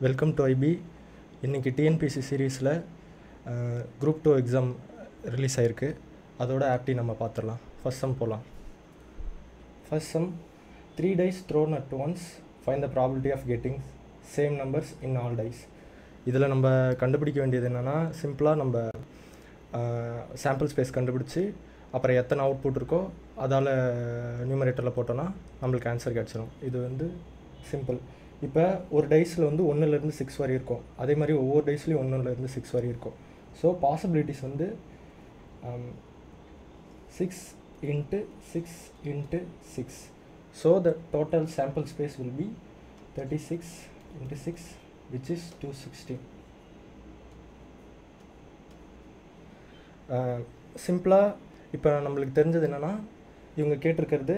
Welcome to IP. இன்றைக்கி TNPSC சீரீஸில் group 2 exam release ஆகிருக்கு. அதோட ஆப்டி நம்ம பார்த்துடலாம். ஃபர்ஸ்ட் சம் போகலாம். First sum, 3 dice thrown at once, find the probability of getting same numbers in all dice. இதில் நம்ம கண்டுபிடிக்க வேண்டியது என்னென்னா, சிம்பிளாக நம்ம சாம்பிள் ஸ்பேஸ் கண்டுபிடிச்சி அப்புறம் எத்தனை அவுட்புட் இருக்கோ அதால் நியூமரேட்டரில் போட்டோன்னா நம்மளுக்கு ஆன்சர் கிடச்சிடும். இது வந்து சிம்பிள். இப்போ ஒரு டைஸில் வந்து 1லேருந்து 6 வரை இருக்கும். அதே மாதிரி ஒவ்வொரு டைஸ்லேயும் 1லேருந்து 6 வரை இருக்கும். ஸோ பாசிபிலிட்டிஸ் வந்து 6 × 6 × 6. So the total sample space will be 36 × 6 which is 260. சிம்பிளாக இப்போ நம்மளுக்கு தெரிஞ்சது என்னென்னா, இவங்க கேட்டிருக்கிறது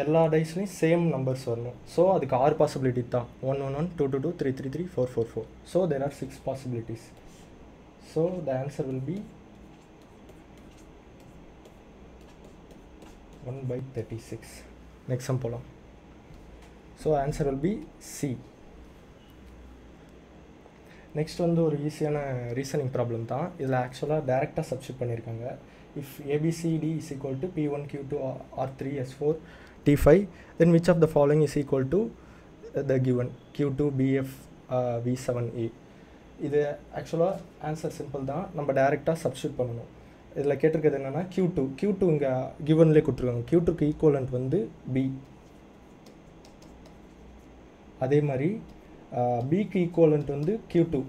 எல்லா டைஸ்லையும் சேம் நம்பர்ஸ் வரணும். ஸோ அதுக்கு 6 பாசிபிலிட்டி தான். 1 1 1 2 2 2 3 3 3 4 4 4. So there are 6 possibilities. So the answer will be 1/36. Next sum போகலாம். So answer will be C. Next வந்து ஒரு ஈஸியான ரீசனிங் ப்ராப்ளம் தான். இதில் ஆக்சுவலாக டேரெக்டாக சப்ஸ்டியூட் பண்ணியிருக்காங்க. If ABCD is equal to P1 Q2 R3 S4 T5, then which of the following is equal to the given Q2 BF V7A. இது ஆக்சுவலாக ஆன்சர் சிம்பிள் தான். நம்ம டேரெக்டாக சப்ஸ்டியூட் பண்ணணும். இதில் கேட்டிருக்கிறது என்னென்னா, Q2 இங்கே கிவன்லேயே கொடுத்துருக்காங்க. Q2க்கு ஈக்குவலண்ட் வந்து B. அதே மாதிரி பிக்கு ஈக்குவலண்ட் வந்து Q2.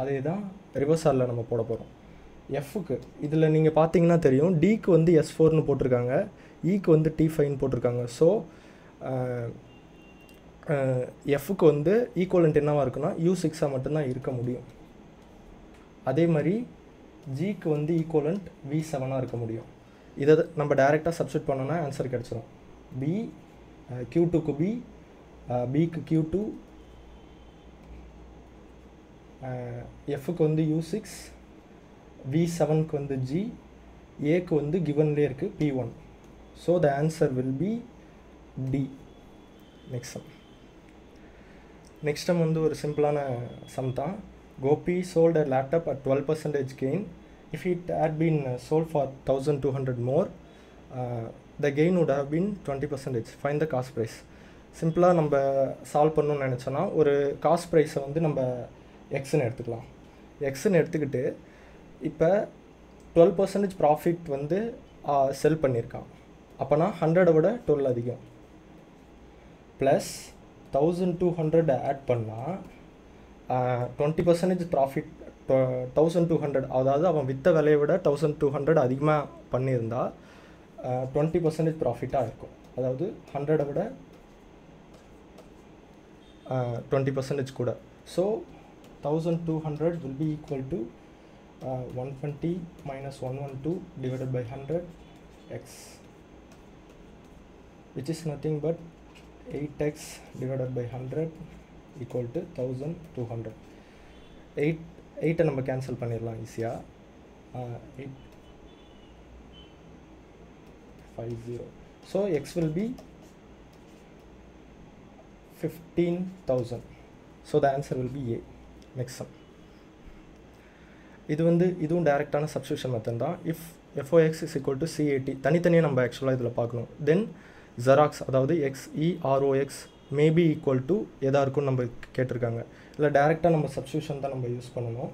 அதே தான் ரிவர்ஸ் ஆரில் நம்ம போட போகிறோம். எஃப்க்கு இதில் நீங்கள் பார்த்தீங்கன்னா தெரியும், டிக்கு வந்து S4ன்னு போட்டிருக்காங்க, ஈக்கு வந்து T5ன்னு போட்டிருக்காங்க. ஸோ எஃப்க்கு வந்து ஈக்குவலண்ட் என்னவாக இருக்குன்னா U6 மட்டும்தான் இருக்க முடியும். அதே மாதிரி ஜிக்கு வந்து ஈக்குவலண்ட் V7 இருக்க முடியும். இதை நம்ம டைரெக்டாக சப்ஸ்டியூட் பண்ணோன்னா ஆன்சர் கிடச்சிரும். பி Q2க்கு B, பிக்கு Q2, எஃப்க்கு வந்து U6, V7க்கு வந்து G, ஏக்கு வந்து கிவன்லேயே இருக்குது P1. So the answer will B D. Next sum. Next sum வந்து ஒரு சிம்பிளான சம் தான். Gopi sold a laptop at 12% gain. If it had been sold for 1200 more, the gain would have been 20%. Find the cost price. சிம்பிளாக நம்ம solve பண்ணணும்னு நினச்சோன்னா, ஒரு cost ப்ரைஸை வந்து நம்ம எக்ஸ்ன்னு எடுத்துக்கலாம். எக்ஸ்ன்னு எடுத்துக்கிட்டு இப்போ 12% ப்ராஃபிட் வந்து செல் பண்ணியிருக்கான். அப்போனா 100 விட 12 அதிகம். ப்ளஸ் 1200 ஆட் பண்ணால் 20% ப்ராஃபிட் 1200, அதாவது அவன் விற்ற விலையை விட 1200 அதிகமாக பண்ணியிருந்தா 20% ப்ராஃபிட்டாக இருக்கும். அதாவது 100 விட 20% கூட. So 1200 will be equal to 120 minus 112 divided by 100 x, which is nothing but 8x divided by 100 equal to 1200. 8 நம்ம கேன்சல் பண்ணிடலாம் ஈஸியாக. 850. so x will be 15,000. so the answer will be A. next sum. இதுவும் டைரெக்டான substitution method தான். If FOX is equal to C80, தனித்தனியாக நம்ம ஆக்சுவலாக இதில் பார்க்கணும். தென் ஜெராக்ஸ், அதாவது XEROX may be equal to எதாக இருக்குன்னு நம்ம கேட்டிருக்காங்க. இல்லை டைரெக்டாக நம்ம சப்ஸ்டியூஷன் தான் நம்ம யூஸ் பண்ணணும்.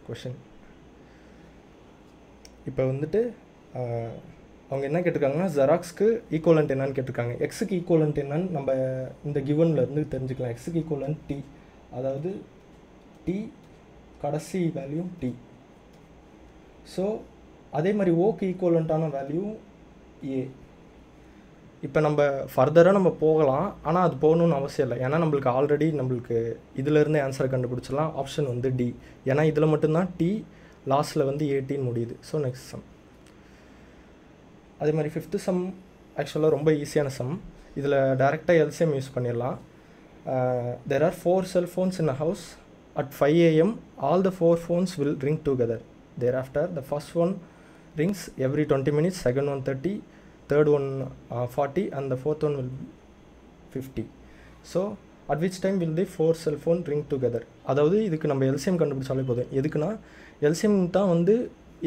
கொஷின் இப்போ வந்துட்டு அவங்க என்ன கேட்டிருக்காங்கன்னா, ஜெராக்ஸ்க்கு ஈக்குவலண்ட் என்னன்னு கேட்டிருக்காங்க. எக்ஸுக்கு ஈக்குவலண்ட் என்னன்னு நம்ம இந்த கிவன்லேருந்து தெரிஞ்சுக்கலாம். எக்ஸுக்கு ஈக்குவலண்ட் T, அதாவது T கடைசி வேல்யூ T. ஸோ அதே மாதிரி ஓக்கு ஈக்குவலண்ட்டான வேல்யூ A. இப்போ நம்ம ஃபர்தராக நம்ம போகலாம், ஆனால் அது போகணுன்னு அவசியம் இல்லை. ஏன்னா நம்மளுக்கு ஆல்ரெடி நம்மளுக்கு இதிலேருந்து ஆன்சரை கண்டுபிடிச்சிடலாம். ஆப்ஷன் வந்து D. ஏன்னா இதில் மட்டும்தான் T, லாஸ்ட்டில் வந்து 18 முடியுது. So next sum. அதே மாதிரி 5th சம் ஆக்சுவலாக ரொம்ப ஈஸியான சம். இதில் டைரெக்டாக LCM யூஸ் பண்ணிடலாம். there are 4 cell phones in a house. At 5 AM, all the 4 phones will ring together. Thereafter, the first one rings every 20 minutes, second one 30, third one 40, and the fourth one will be 50. So at which time will the 4 cell phone ring together? அதாவது இதுக்கு நம்ம LCM கண்டுபிடிச்சாலே போதும். எதுக்குன்னா LCM தான் வந்து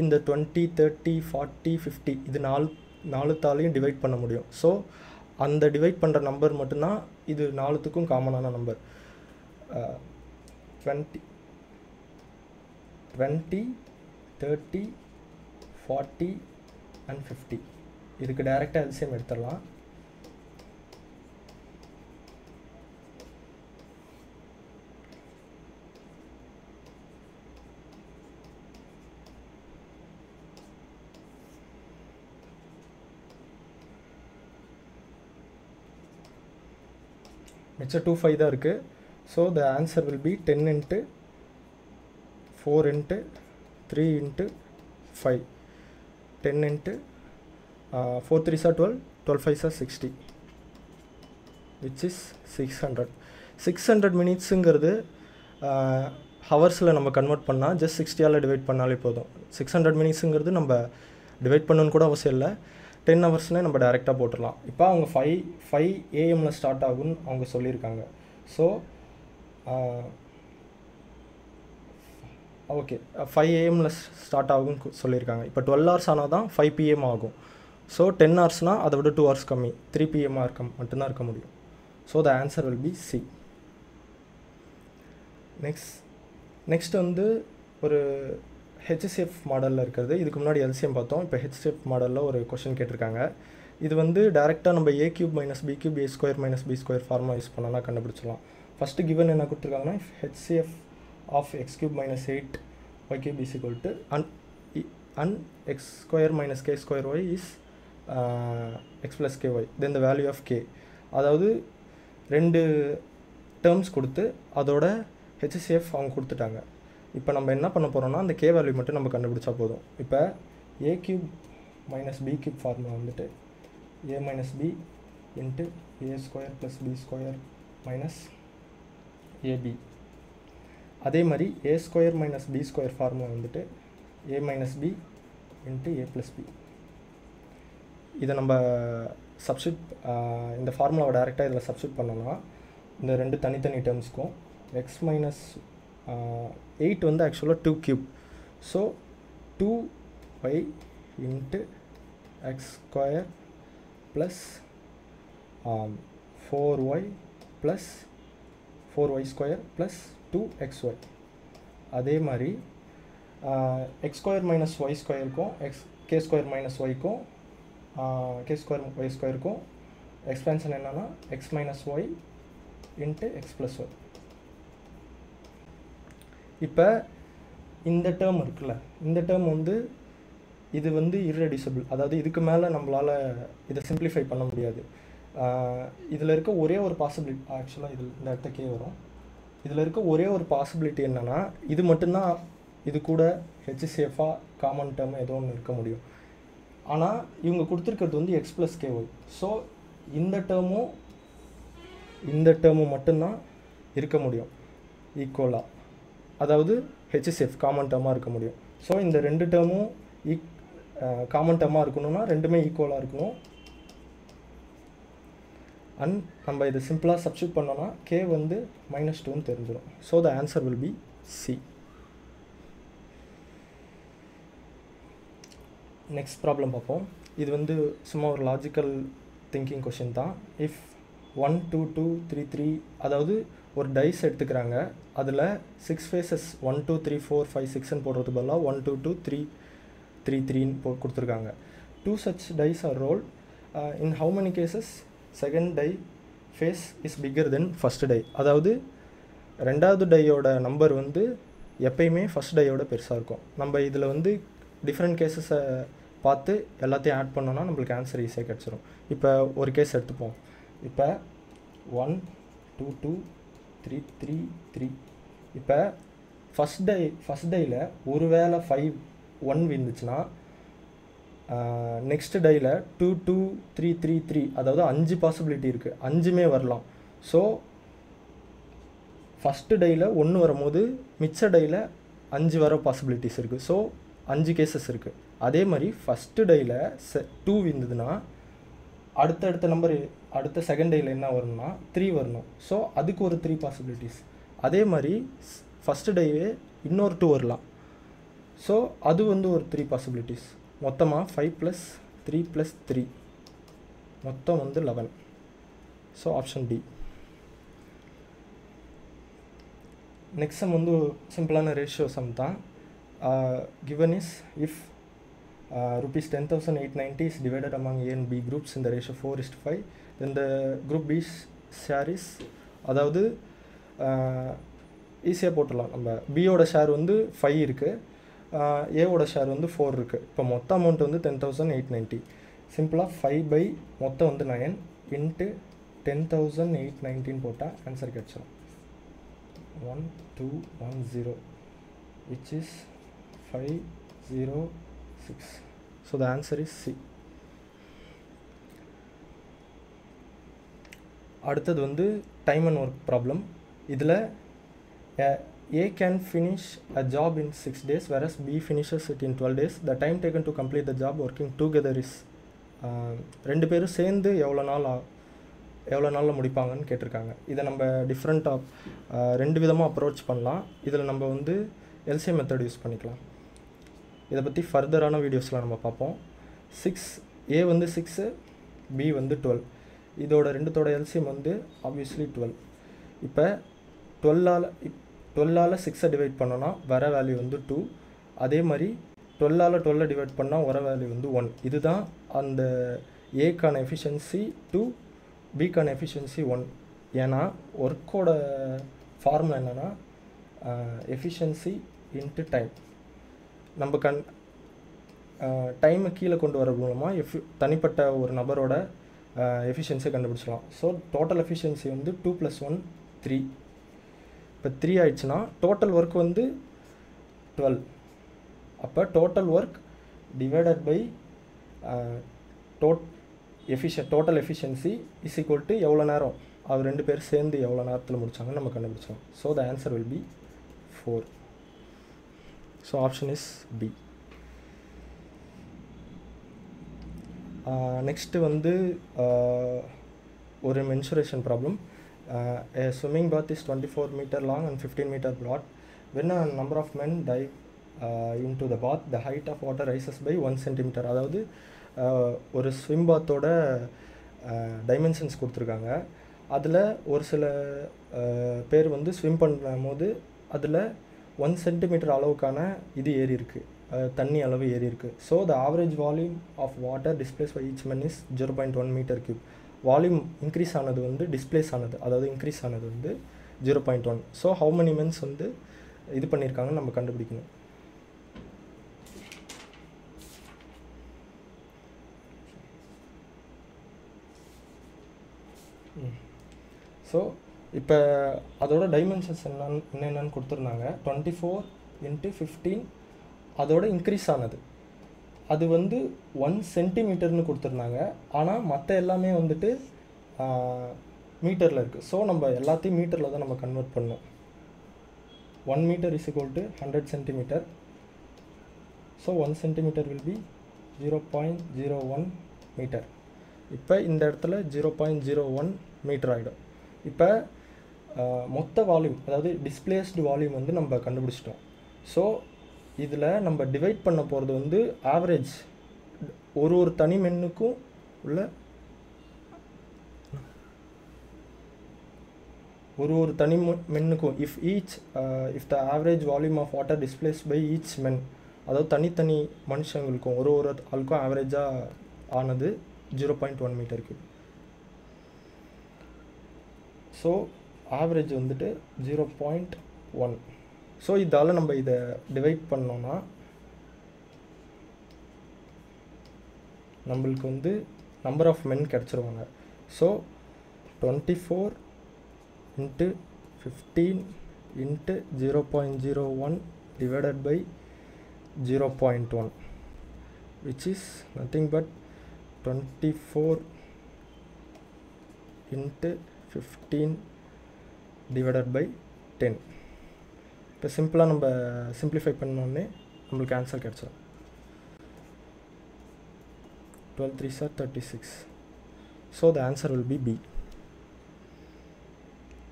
இந்த 20, 30, 40, 50 இது நாலு தாலையும் டிவைட் பண்ண முடியும். ஸோ அந்த டிவைட் பண்ணுற நம்பர் மட்டும்தான் இது நாலுத்துக்கும் காமனான நம்பர். 20, 30, 40 and 50. இதுக்கு டைரெக்டாக எல்சிஎம் எடுத்துடலாம். மிச்சம் 2 5 தான் இருக்குது. So the answer will B 10 into 4 into 3 into 5. 10 into 4 3s are 12, 12 5s are 60, which is 600. 600 minutesங்கிறது ஹவர்ஸில் நம்ம கன்வெர்ட் பண்ணால் ஜஸ்ட் 60ஆல் டிவைட் பண்ணாலே போதும். 600 minutesங்கிறது நம்ம டிவைட் பண்ணணுன்னு கூட அவசியம் இல்லை. 10 ஹவர்ஸ்னால் நம்ம டைரெக்டாக போட்டுடலாம். இப்போ அவங்க 5 AM ஸ்டார்ட் ஆகும்னு அவங்க சொல்லியிருக்காங்க. ஸோ ஓகே 5 AM ஸ்டார்ட் ஆகும்னு சொல்லியிருக்காங்க. இப்போ 12 hours ஆனால் தான் 5 PM ஆகும். ஸோ 10 ஹவர்ஸ்னால் அதை விட 2 hours கம்மி, 3 PM மட்டும்தான் இருக்க முடியும். So the answer will be C. Next வந்து ஒரு HCF மாடலில் இருக்கிறது. இதுக்கு முன்னாடி எல்சிஎம் பார்த்தோம். இப்போ HCF மாடலில் ஒரு கொஷின் கேட்டிருக்காங்க. இது வந்து டேரெக்டாக நம்ம a cube minus b cube a square minus b square formula use பண்ணலாம் கண்டுபிடிச்சிடலாம். ஃபஸ்ட்டு கிவன் என்ன கொடுத்துருக்காங்கன்னா HCF of x cube minus 8 y cube is equal to and x square minus k square y is x plus ky, then the value of k. அதாவது 2 terms கொடுத்து அதோட HCF அவங்க கொடுத்துட்டாங்க. இப்போ நம்ம என்ன பண்ண போகிறோம்னா அந்த k வேல்யூ மட்டும் நம்ம கண்டுபிடிச்சா போதும். இப்போ a cube minus b cube formula வந்துட்டு a minus b into a square plus b square minus ab. அதே மாதிரி a square minus b square formula வந்துட்டு a minus b into a plus b. இதை நம்ம இந்த ஃபார்முலாவை டைரெக்டாக இதில் சப்ஸ்டியூட் பண்ணோம்னா இந்த 2 தனித்தனி டேர்ம்ஸ்க்கும் x minus 8 வந்து ஆக்சுவலாக 2 cube. So 2y into x square plus 4y plus 4y square plus 2xy. அதே மாதிரி x square minus y squareக்கும் k square minus yக்கும் k square y squareக்கும் எக்ஸ்பேன்ஷன் என்னன்னா x minus y into x plus y. இப்போ இந்த term இருக்குல்ல, இந்த டேர்ம் வந்து இது வந்து இர்ரெடியூசபிள். அதாவது இதுக்கு மேலே நம்மளால் இதை சிம்பிளிஃபை பண்ண முடியாது. இதில் இருக்க ஒரே ஒரு பாசிபிலிட்டி, ஆக்சுவலாக இதில் இந்த இடத்த கே வரும், இதில் இருக்க ஒரே ஒரு பாசிபிலிட்டி என்னென்னா இது மட்டும்தான் இது கூட HCF-ஆ காமன் டேர்ம் ஏதோ ஒன்று இருக்க முடியும். ஆனால் இவங்க கொடுத்துருக்கிறது வந்து x plus ky. ஸோ இந்த டேர்மும் மட்டும்தான் இருக்க முடியும் ஈக்குவலாக, அதாவது HCF காமன் டேர்மாக இருக்க முடியும். ஸோ இந்த 2 டேர்மும் காமன் டேர்மாக இருக்கணும்னா ரெண்டுமே ஈக்குவலாக இருக்கணும். அண்ட் நம்ம இதை சிம்பிளாக சப்ஸ்டியூட் பண்ணோன்னா k வந்து -2ன்னு தெரிஞ்சிடும். So the answer will be C. Next problem பார்ப்போம். இது வந்து சும்மா ஒரு லாஜிக்கல் திங்கிங் கொஷின் தான். இஃப் 1 2 2 3 3, அதாவது ஒரு டைஸ் எடுத்துக்கிறாங்க, அதில் 6 ஃபேஸஸ் 1 2 3 4 5 6ன்னு போடுறது பதிலாக 1 2 2 3 3 3ன்னு கொடுத்துருக்காங்க. 2 such dice are rolled. In how many cases second die face is bigger than first die? அதாவது ரெண்டாவது டையோட நம்பர் வந்து எப்பயுமே ஃபஸ்ட் டையோட பெருசாக இருக்கும். நம்ம இதில் வந்து டிஃப்ரெண்ட் கேஸஸை பார்த்து எல்லாத்தையும் ஆட் பண்ணோன்னா நம்மளுக்கு ஆன்சர் ஈஸியாக கிடச்சிரும். இப்போ ஒரு கேஸ் எடுத்துப்போம். இப்போ 1 2 2 3 3 3. இப்போ ஃபஸ்ட் டையில் ஒரு வேளை 5 1 விழுந்துச்சுன்னா நெக்ஸ்ட் டையில் 2 2 3 3 3, அதாவது 5 பாசிபிலிட்டி இருக்குது, 5மே வரலாம். ஸோ ஃபஸ்ட்டு டையில் 1 வரும்போது மிச்ச டையில் 5 வர பாசிபிலிட்டிஸ் இருக்குது. ஸோ 5 கேசஸ் இருக்குது. அதே மாதிரி ஃபஸ்ட்டு டையில் 2 விழுந்ததுன்னா அடுத்தடுத்த நம்பர் அடுத்த செகண்ட் டேயில் என்ன வரணும்னா 3 வரணும். ஸோ அதுக்கு ஒரு 3 பாசிபிலிட்டிஸ். அதே மாதிரி ஃபஸ்ட்டு டேவே இன்னொரு 2 வரலாம். ஸோ அது வந்து ஒரு 3 பாசிபிலிட்டிஸ். மொத்தமாக 5 + 3 + 3 மொத்தம் வந்து 11. So option D. Next sum வந்து சிம்பிளான ரேஷியோ சம் தான். Given is if rupees 10,890 is divided among A and B groups in the ratio 4:5, then the group B's share is, அதாவது ஈஸியாக போட்டுடலாம். நம்ம பியோட ஷேர் வந்து 5 இருக்குது, ஏவோட ஷேர் வந்து 4 இருக்குது. இப்போ மொத்த அமௌண்ட் வந்து 10,890. சிம்பிளாக 5 மொத்தம் வந்து 9 இன்ட்டு 10,819 போட்டால் ஆன்சர் கிடச்சிடும். 1210 which is 506. So the answer is C. அடுத்தது வந்து டைம் அண்ட் ஒர்க் ப்ராப்ளம். இதில் A can finish a job in 6 days whereas B finishes it in 12 days. The time taken to complete the job working together is, ரெண்டு பேரும் சேர்ந்து எவ்வளோ நாளில் முடிப்பாங்கன்னு கேட்டிருக்காங்க. இதை நம்ம ரெண்டு விதமாக அப்ரோச் பண்ணலாம். இதில் நம்ம வந்து எல்சிஎம் மெத்தட் யூஸ் பண்ணிக்கலாம். இதை பற்றி ஃபர்தரான வீடியோஸில் நம்ம பார்ப்போம். A வந்து 6, B வந்து 12. இதோட ரெண்டுத்தோட எல்சிஎம் வந்து ஆப்வியஸ்லி 12. இப்போ 12ஆல் 6 டிவைட் பண்ணோன்னா வர வேல்யூ வந்து 2. அதே மாதிரி 12ஆல் 12 டிவைட் பண்ணால் வர வேல்யூ வந்து 1. இதுதான் அந்த ஏக்கான எஃபிஷியன்சி 2, பிக்கான எஃபிஷியன்சி 1. ஏன்னா ஒர்க்கோட ஃபார்முலா என்னென்னா எஃபிஷியன்சி இன்ட்டு டைம். நம்ம டைமை கீழே கொண்டு வர மூலமாக தனிப்பட்ட ஒரு நபரோட எஃபிஷியன்சியை கண்டுபிடிச்சலாம். ஸோ டோட்டல் எஃபிஷியன்சி வந்து 2 + 1 3. இப்போ 3 ஆயிடுச்சுன்னா டோட்டல் ஒர்க் வந்து 12. அப்போ total work divided by total efficiency is equal to எவ்வளோ நேரம் அவர் ரெண்டு பேர் சேர்ந்து எவ்வளோ நேரத்தில் முடித்தாங்கன்னு நம்ம கண்டுபிடிச்சோம். So the answer will be 4. So option is B. Next வந்து ஒரு mensuration problem. A swimming bath is 24 meter long and 15 meter broad. When a number of men dive into the bath, the height of water rises by 1 centimeter. அதாவது ஒரு swim பாத்தோட dimensions கொடுத்துருக்காங்க. அதில் ஒரு சில பேர் வந்து ஸ்விம் பண்ணும் போது அதில் 1 சென்டிமீட்டர் அளவுக்கான இது ஏறி இருக்குது, தண்ணி அளவு ஏறி இருக்குது. So the average volume of water displace by each men is 0.1 metre cube. Volume increase ஆனது வந்து டிஸ்பிளேஸ் ஆனது, அதாவது இன்க்ரீஸ் ஆனது வந்து 0.1. ஸோ ஹவு மெனி மென்ஸ் வந்து இது பண்ணியிருக்காங்கன்னு நம்ம கண்டுபிடிக்கணும். ஸோ இப்போ அதோட டைமென்ஷன்ஸ் என்னென்னு கொடுத்துருந்தாங்க. 24 × 15 அதோட இன்க்ரீஸ் ஆனது அது வந்து 1 சென்டிமீட்டர்னு கொடுத்துருந்தாங்க. ஆனால் மற்ற எல்லாமே வந்துட்டு மீட்டரில் இருக்குது. ஸோ நம்ம எல்லாத்தையும் மீட்டரில் தான் நம்ம கன்வெர்ட் பண்ணோம். 1 metre is equal to 100 centimetre. So 1 centimetre will be 0.01 metre. இப்போ இந்த இடத்துல 0.01 மீட்டர் ஆகிடும். இப்போ மொத்த வால்யூம், அதாவது டிஸ்பிளேஸ்டு வால்யூம் வந்து நம்ம கண்டுபிடிச்சிட்டோம். ஸோ இதில் நம்ம டிவைட் பண்ண போகிறது வந்து ஆவரேஜ் ஒரு தனி மென்னுக்கும் உள்ள ஒரு தனி மென்னுக்கும் if the average volume of water displace by each men, அதாவது தனித்தனி மனுஷங்களுக்கும் ஒரு ஆளுக்கும் ஆவரேஜாக ஆனது 0.1 மீட்டர் கியூப். ஸோ ஆவரேஜ் வந்துட்டு 0.1. ஸோ இதால் நம்ம இதை டிவைட் பண்ணோன்னா நம்மளுக்கு வந்து number of men கிடச்சிருவாங்க. So 24 × 15 × 0.01 divided by 0.1, which is nothing but 24 × 15 divided by 10. இப்போ சிம்பிளாக நம்ம சிம்பிளிஃபை பண்ணோடனே நம்மளுக்கு ஆன்சர் கிடச்சிடும். 12 3 36. So the answer will be B.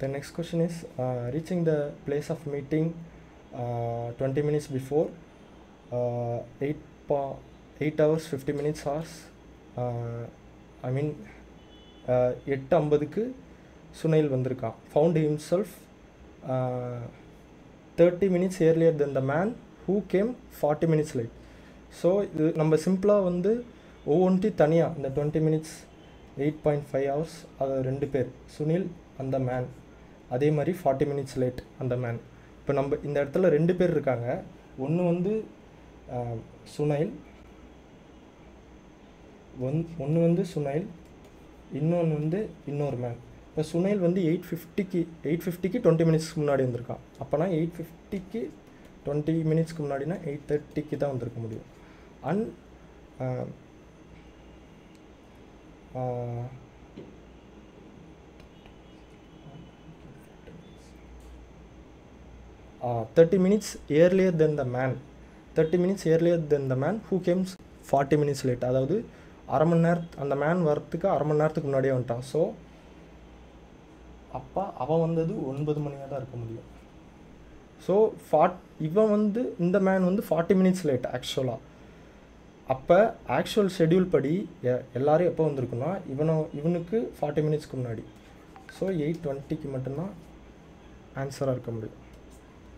The next question is reaching the place of meeting 20 minutes before, 8 hours 50 minutes hours, I mean 8:50க்கு சுனைல் வந்திருக்கான். Found himself 30 minutes earlier than the man who came 40 minutes late. So இது நம்ம சிம்பிளாக வந்து ஒவ்வொன்றையும் தனியாக இந்த 20 minutes 8.5 hours அது 2 பேர், சுனில் அந்த மேன், அதே மாதிரி 40 minutes லேட் அந்த மேன். இப்போ நம்ம இந்த இடத்துல 2 பேர் இருக்காங்க. ஒன்று வந்து சுனைல், ஒன்று வந்து சுனைல், இன்னொன்று வந்து இன்னொரு மேன். இப்போ சுனைல் வந்து 8:50க்கு 20 மினிட்ஸ்க்கு முன்னாடி வந்திருக்கான். அப்போனா 8:50க்கு 20 மினிட்ஸ்க்கு முன்னாடினா 8:30க்கு தான் வந்திருக்க முடியும். And 30 minutes earlier than the man, 30 minutes earlier than the man who came 40 minutes late. அதாவது அரை மணி நேரத்து அந்த மேன் வரத்துக்கு அரை மணி நேரத்துக்கு முன்னாடியே வந்துட்டான். ஸோ அப்போ அவன் வந்தது 9 மணியாக தான் இருக்க முடியும். ஸோ இவன் வந்து இந்த மேன் வந்து 40 minutes லேட் ஆக்சுவலாக. அப்போ ஆக்சுவல் ஷெட்யூல் படி எல்லோரும் எப்போ வந்திருக்குன்னா இவனுக்கு 40 மினிட்ஸ்க்கு முன்னாடி. ஸோ 8:20க்கு மட்டும்தான் ஆன்சராக இருக்க முடியும்.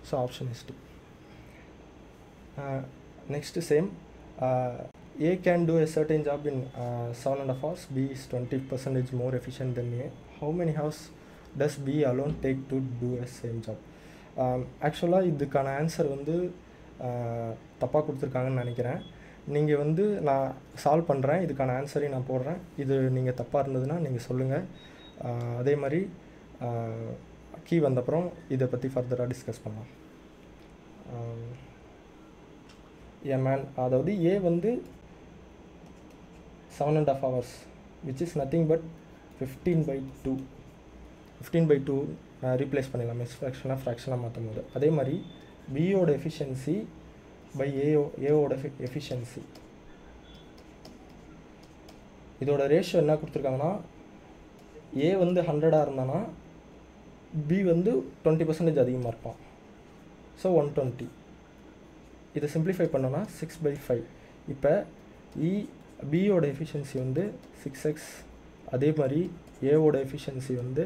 So option is D. Next same, A can do a certain job in 7.5 hours, B is 20% more efficient than A. How many hours does B alone take to do a same job? ஆக்சுவலாக இதுக்கான answer வந்து தப்பாக கொடுத்துருக்காங்கன்னு நினைக்கிறேன். நீங்கள் வந்து நான் solve பண்ணுறேன், இதுக்கான ஆன்சரையும் நான் போடுறேன். இது நீங்கள் தப்பாக இருந்ததுன்னா நீங்கள் சொல்லுங்கள். அதே மாதிரி கீ வந்தப்புறம் இதை பற்றி ஃபர்தராக டிஸ்கஸ் பண்ணலாம். மேன் அதாவது ஏ வந்து 7.5 hours which is nothing but 15/2. 15/2 replace பண்ணிடலாம், மிஸ் ஃப்ராக்ஷனாக ஃப்ராக்ஷனாக மாற்றும் போது. அதே மாதிரி பியோட எஃபிஷியன்சி பை ஏவோட எஃபிஷியன்சி, இதோட ரேஷியோ என்ன கொடுத்துருக்காங்கன்னா ஏ வந்து 100 இருந்தானா பி வந்து 20% அதிகமாக இருப்பான். ஸோ 120. இதை சிம்பிளிஃபை பண்ணோன்னா 6/5. இப்போ பியோட எஃபிஷியன்சி வந்து 6x, அதே மாதிரி ஏவோட எஃபிஷியன்சி வந்து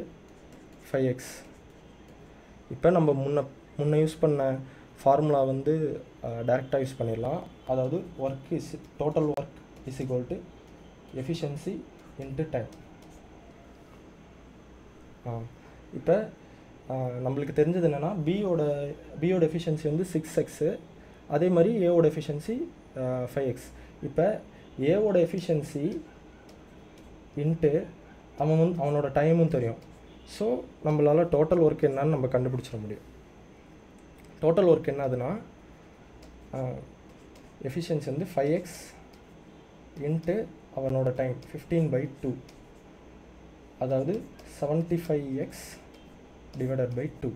5x. இப்போ நம்ம முன்ன யூஸ் பண்ண ஃபார்முலா வந்து டைரெக்டாக யூஸ் பண்ணிடலாம். அதாவது total work is equal to efficiency into time. இப்போ நம்மளுக்கு தெரிஞ்சது என்னென்னா பியோட எஃபிஷியன்சி வந்து 6x, அதே மாதிரி ஏவோட எஃபிஷியன்சி 5x. இப்போ ஏவோட எஃபிஷியன்சி இன்ட்டு அவனோட டைமும் தெரியும். ஸோ நம்மளால் டோட்டல் ஒர்க் என்னன்னு நம்ம கண்டுபிடிச்சிட முடியும். டோட்டல் ஒர்க் என்னதுன்னா எஃபிஷியன்சி வந்து 5x இன்ட்டு அவனோட டைம் 15/2, அதாவது 75x டிவைடட் பை 2.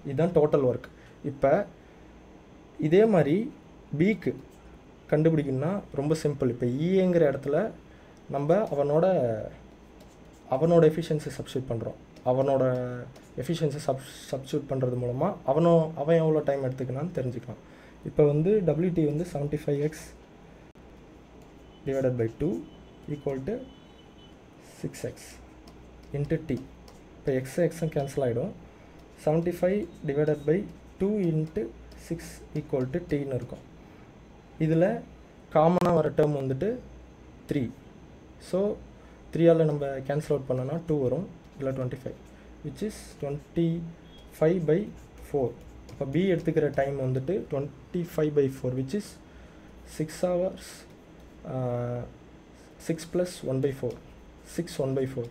இதுதான் டோட்டல் ஒர்க். இப்போ இதே மாதிரி பிக்கு கண்டுபிடிக்கணும்னா ரொம்ப சிம்பிள். இப்போ ஈங்கிற இடத்துல நம்ம அவனோட எஃபிஷியன்சி சப்ஸ்டியூட் பண்ணுறோம். அவனோட எஃபிஷியன்சி சப்ஸ்டியூட் பண்ணுறது மூலமாக அவன் எவ்வளோ டைம் எடுத்துக்கலான்னு தெரிஞ்சுக்கலாம். இப்போ வந்து WT வந்து 75x divided by 2 equal to 6x into T. இப்போ எக்ஸும் கேன்சல் ஆகிடும். 75 divided by 2 into 6 equal to Tன்னு இருக்கும். இதில் காமனாக வர டேர்ம் வந்துட்டு 3. ஸோ 3ஆல் நம்ம கேன்சல் அவுட் பண்ணோன்னா 2 வரும், இல்லை 25, which is 25/4. இப்போ பி எடுத்துக்கிற டைம் வந்துட்டு 25/4, which is 6 hours, 6 + 1/4, 6 1/4.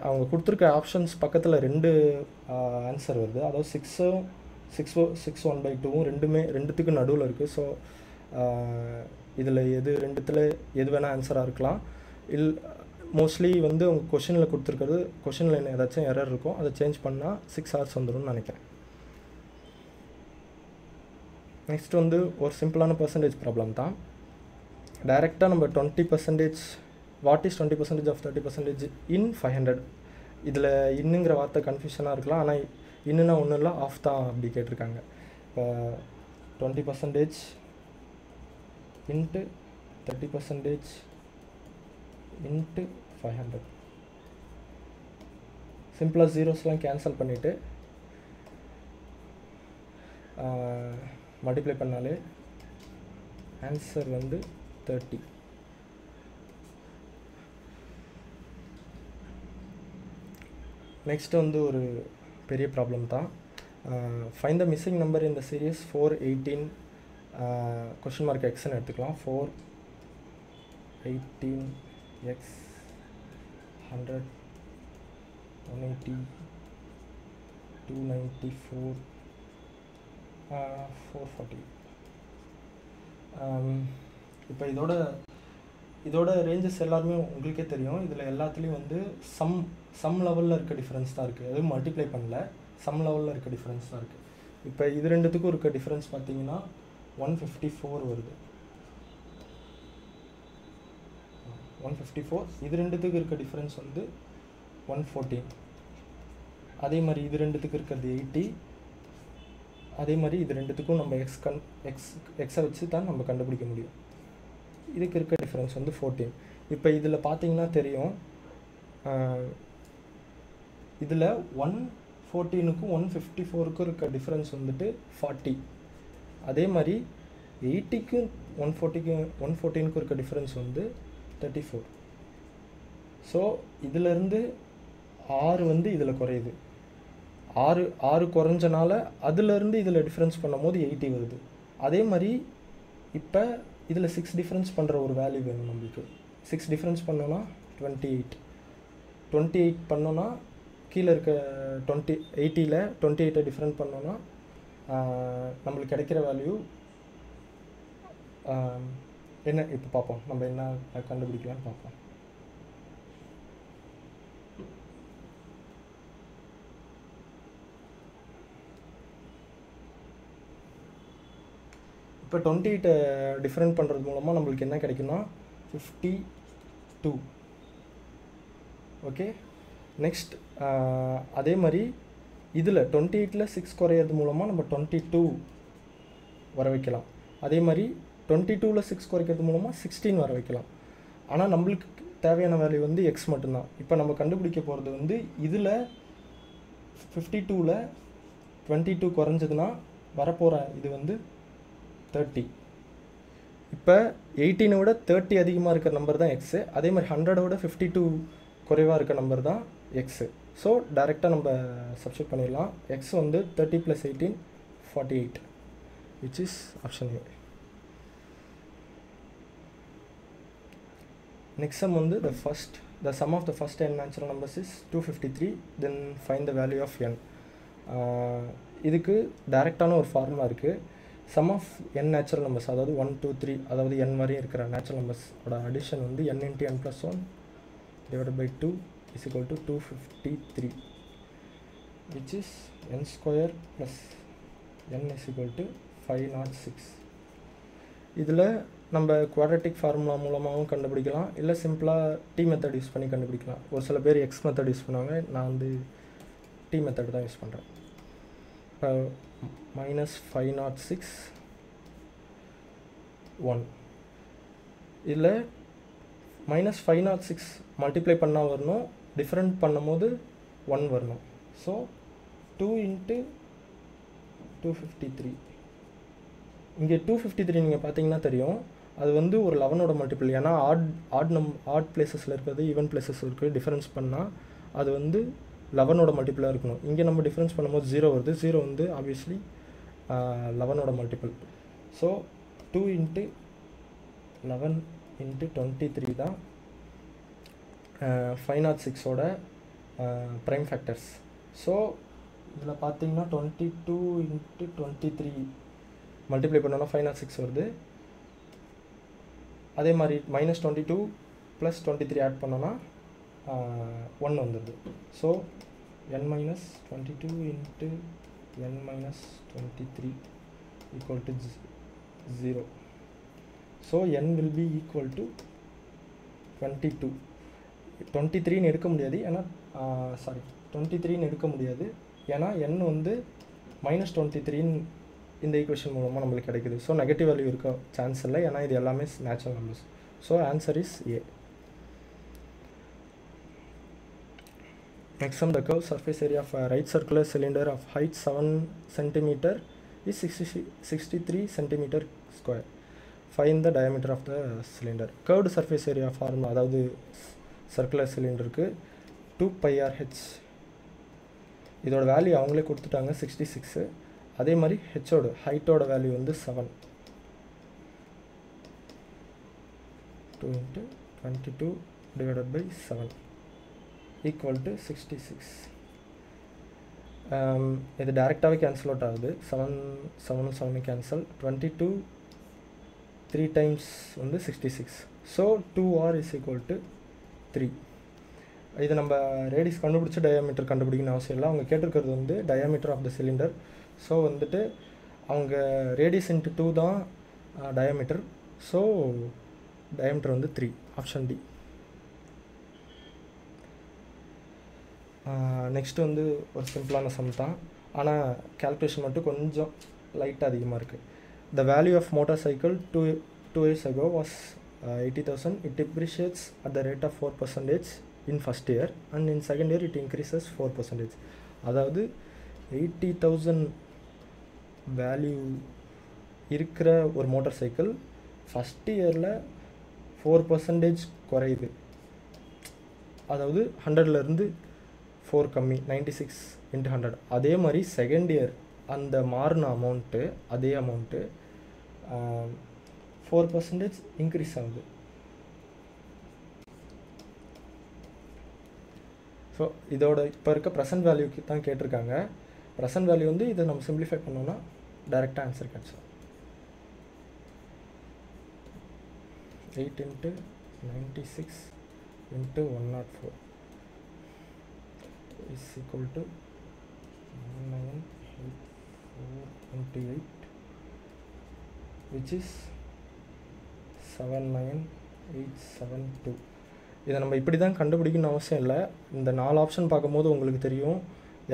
அவங்க கொடுத்துருக்க ஆப்ஷன்ஸ் பக்கத்தில் 2 ஆன்சர் வருது. அதாவது 6 1/2 ரெண்டுத்துக்கும் நடுவில் இருக்குது. ஸோ இதில் எது வேணால் ஆன்சராக இருக்கலாம். மோஸ்ட்லி வந்து உங்கள் கொஷினில் கொடுத்துருக்கிறது, கொஷினில் என்ன ஏதாச்சும் எரர் இருக்கும், அதை சேஞ்ச் பண்ணால் 6 hours வந்துடும்னு நினைக்கிறேன். நெக்ஸ்ட் வந்து ஒரு சிம்பிளான பர்சன்டேஜ் ப்ராப்ளம் தான். டைரெக்டாக நம்ம 20% வாட் இஸ் 20% ஆஃப் 30% இன் 500. இதில் இன்னுங்கிற வார்த்தை கன்ஃபியூஷனாக இருக்கலாம், ஆனால் இன்னுன்னா ஒன்றும் இல்லை, ஆஃப் தான் அப்படி கேட்டிருக்காங்க. இப்போ 20% இன்ட்டு 30% இன்ட்டு 500. சிம்பிளாக ஜீரோஸ்லாம் கேன்சல் பண்ணிவிட்டு மல்டிப்ளை பண்ணாலே ஆன்சர் வந்து 30. நெக்ஸ்ட் வந்து ஒரு பெரிய ப்ராப்ளம் தான். ஃபைண்ட் த மிஸ்ஸிங் நம்பர் இந்த சீரியஸ் 418 கொஷின் மார்க் எக்ஸ்ன்னு எடுத்துக்கலாம். 418x 100 180 294 440. இப்போ இதோட ரேஞ்சஸ் எல்லாருமே உங்களுக்கே தெரியும். இதில் எல்லாத்துலேயும் வந்து சம் லெவலில் இருக்க டிஃப்ரென்ஸ் தான் இருக்குது, எதுவும் மல்டிப்ளை பண்ணல, சம் லெவலில் இருக்க டிஃப்ரென்ஸ் தான் இருக்குது. இப்போ இது ரெண்டுத்துக்கும் இருக்க டிஃப்ரென்ஸ் பார்த்தீங்கன்னா 154 வருது. 154. இது ரெண்டுத்துக்கு இருக்க டிஃப்ரென்ஸ் வந்து 114. அதே மாதிரி இது ரெண்டுத்துக்கு இருக்கிறது 80. அதே மாதிரி இது ரெண்டுத்துக்கும் நம்ம எக்ஸை வச்சு தான் நம்ம கண்டுபிடிக்க முடியும். இதுக்கு இருக்க டிஃப்ரென்ஸ் வந்து 14. இப்போ இதில் பார்த்தீங்கன்னா தெரியும், இதில் 114க்கும் 154க்கும் இருக்க டிஃப்ரென்ஸ் வந்துட்டு 40. அதே மாதிரி 80க்கும் 114க்கும் இருக்க டிஃப்ரென்ஸ் வந்து 34. ஸோ இதிலேருந்து 6 வந்து இதில் குறையுது. 6 குறைஞ்சனால அதுலேருந்து இதில் டிஃப்ரென்ஸ் பண்ணும் போது 80 வருது. அதே மாதிரி இப்போ இதில் 6 டிஃப்ரென்ஸ் பண்ணுற ஒரு வேல்யூ வேணும் நம்மளுக்கு. 6 டிஃப்ரென்ஸ் பண்ணோன்னா 28 பண்ணோன்னா கீழே இருக்க 80ல் 28 டிஃப்ரெண்ட் பண்ணோன்னா நம்மளுக்கு கிடைக்கிற வேல்யூ என்ன இப்போ பார்ப்போம், நம்ம என்ன கண்டுபிடிக்கலான்னு பார்ப்போம். இப்போ 28 டிஃப்ரெண்ட் பண்ணுறது மூலமாக நம்மளுக்கு என்ன கிடைக்குன்னா 52. ஓகே, நெக்ஸ்ட் அதே மாதிரி இதில் 28ல் 6 குறையிறது மூலமாக நம்ம 22 வர வைக்கலாம். அதே மாதிரி 22ல் 6 குறைக்கிறது மூலமாக 16 வர வைக்கலாம். ஆனால் நம்மளுக்கு தேவையான வேல்யூ வந்து எக்ஸ் மட்டும்தான். இப்போ நம்ம கண்டுபிடிக்க போகிறது வந்து இதில் 52ல் 22 குறைஞ்சதுன்னா வரப்போகிற இது வந்து 30. இப்போ 18 விட 30 அதிகமாக இருக்கிற நம்பர் தான் எக்ஸு. அதே மாதிரி 100 விட 52 குறைவாக இருக்க நம்பர் தான் எக்ஸு. ஸோ டைரெக்டாக நம்ம சப்ஸ்டிட் பண்ணிடலாம். எக்ஸ் வந்து 30 + 18 48, which is option A. Next sum வந்து the sum of the first n natural numbers is 253. Then find the value of n. இதுக்கு டைரெக்டான ஒரு ஃபார்முலா இருக்குது. Sum of n natural numbers, அதாவது 1 2 3, அதாவது n வரையும் இருக்கிற நேச்சுரல் நம்பர்ஸோட அடிஷன் வந்து n × n + 1 / 2 is equal to 253, which is n square plus n is equal to 506. இதில் நம்ம குவாட்ரட்டிக் ஃபார்முலா மூலமாகவும் கண்டுபிடிக்கலாம், இல்லை சிம்பிளாக டி மெத்தட் யூஸ் பண்ணி கண்டுபிடிக்கலாம். ஒரு சில பேர் எக்ஸ் மெத்தட் யூஸ் பண்ணுவாங்க, நான் வந்து டி மெத்தட் தான் யூஸ் பண்ணுறேன். இப்போ -506 1. இதில் -506 மல்டிப்ளை பண்ணால் வரணும், டிஃப்ரெண்ட் பண்ணும் போது 1 வரணும். ஸோ 2 × 253. இங்கே 253 நீங்கள் பார்த்தீங்கன்னா தெரியும், அது வந்து ஒரு 11ஓட மல்டிபிள். ஏன்னா ஆட் பிளேசஸில் இருக்கிறது ஈவன் பிளேசஸ் இருக்குது. டிஃப்ரென்ஸ் பண்ணால் அது வந்து 11ஓட மல்டிபிளாக இருக்கணும். இங்கே நம்ம டிஃப்ரென்ஸ் பண்ணும்போது 0 வருது. 0 வந்து ஆப்வியஸ்லி 11ஓட மல்டிபிள். ஸோ 2 × 11 × 23 தான் 506ஓட ப்ரைம் ஃபேக்டர்ஸ். ஸோ இதில் பார்த்தீங்கன்னா 22 × 23 மல்டிப்ளை பண்ணோன்னா 506 வருது. அதே மாதிரி -22 + 23 ஆட் பண்ணோன்னா 1 வந்துடுது. So n - 22 × n - 23 equal to 0. So n will be equal to 23 எடுக்க முடியாது ஏன்னா சாரி 23 எடுக்க முடியாது ஏன்னா n வந்து -23 இந்த ஈக்குவேஷன் மூலமாக நம்மளுக்கு கிடைக்குது. ஸோ நெகட்டிவ் வேல்யூ இருக்க சான்ஸ் இல்லை ஏன்னா இது எல்லாமே natural numbers. So answer is a. Next sum, the curved surface area of a right circular cylinder of height 7 cm is 63 cm square. Find the diameter of the cylinder. Curved surface area formula அதாவது circular சிலிண்டருக்கு 2πrh. இதோட value அவங்களே கொடுத்துட்டாங்க 66. அதே மாதிரி ஹெச்சோட ஹைட்டோட value வந்து 7. 2 × 22 divided by 7 equal to 66. இது டேரெக்டாகவே கேன்சல் அவுட் ஆகுது. 7 கேன்சல். 22 3 times வந்து 66. So 2r is equal to 3. இது நம்ம ரேடியஸ் கண்டுபிடிச்சி டயாமீட்டர் கண்டுபிடிக்கணும் அவசியம் இல்லை. அவங்க கேட்டிருக்கிறது வந்து diameter of the cylinder. So வந்துட்டு அவங்க ரேடியஸ் இன்ட்டு 2 தான் டயாமீட்டர். ஸோ டயாமீட்டர் வந்து 3. Option D. நெக்ஸ்ட்டு வந்து ஒரு சிம்பிளான சம் தான், ஆனால் கேல்குலேஷன் மட்டும் கொஞ்சம் லைட்டாக அதிகமாக இருக்குது. The value of motorcycle 2 years ago was 80,000. It depreciates at the rate of 4% in first year and in second year it increases 4%. அதாவது 80,000 வேல்யூ இருக்கிற ஒரு மோட்டார் சைக்கிள் ஃபஸ்ட் இயரில் 4% குறையுது. அதாவது 100லேருந்து 4 கம்மி, 96 × 100. அதே மாதிரி செகண்ட் இயர் அந்த மாறின அமௌண்ட்டு அதே அமௌண்ட்டு 4% இன்க்ரீஸ் ஆகுது. ஸோ இதோட இப்போ இருக்க ப்ரெசன்ட் வேல்யூக்கு தான் கேட்டிருக்காங்க. ப்ரெசன்ட் வேல்யூ வந்து இதை நம்ம சிம்பிளிஃபை பண்ணோன்னா டைரெக்டாக ஆன்சர் கிடச்சிடும். 8 × 96 × 104 is equal to 1984 × 8 which is 79872. இதை நம்ம இப்படி தான் கண்டுபிடிக்கணும்னு அவசியம் இல்லை. இந்த 4 ஆப்ஷன் பார்க்கும்போது உங்களுக்கு தெரியும்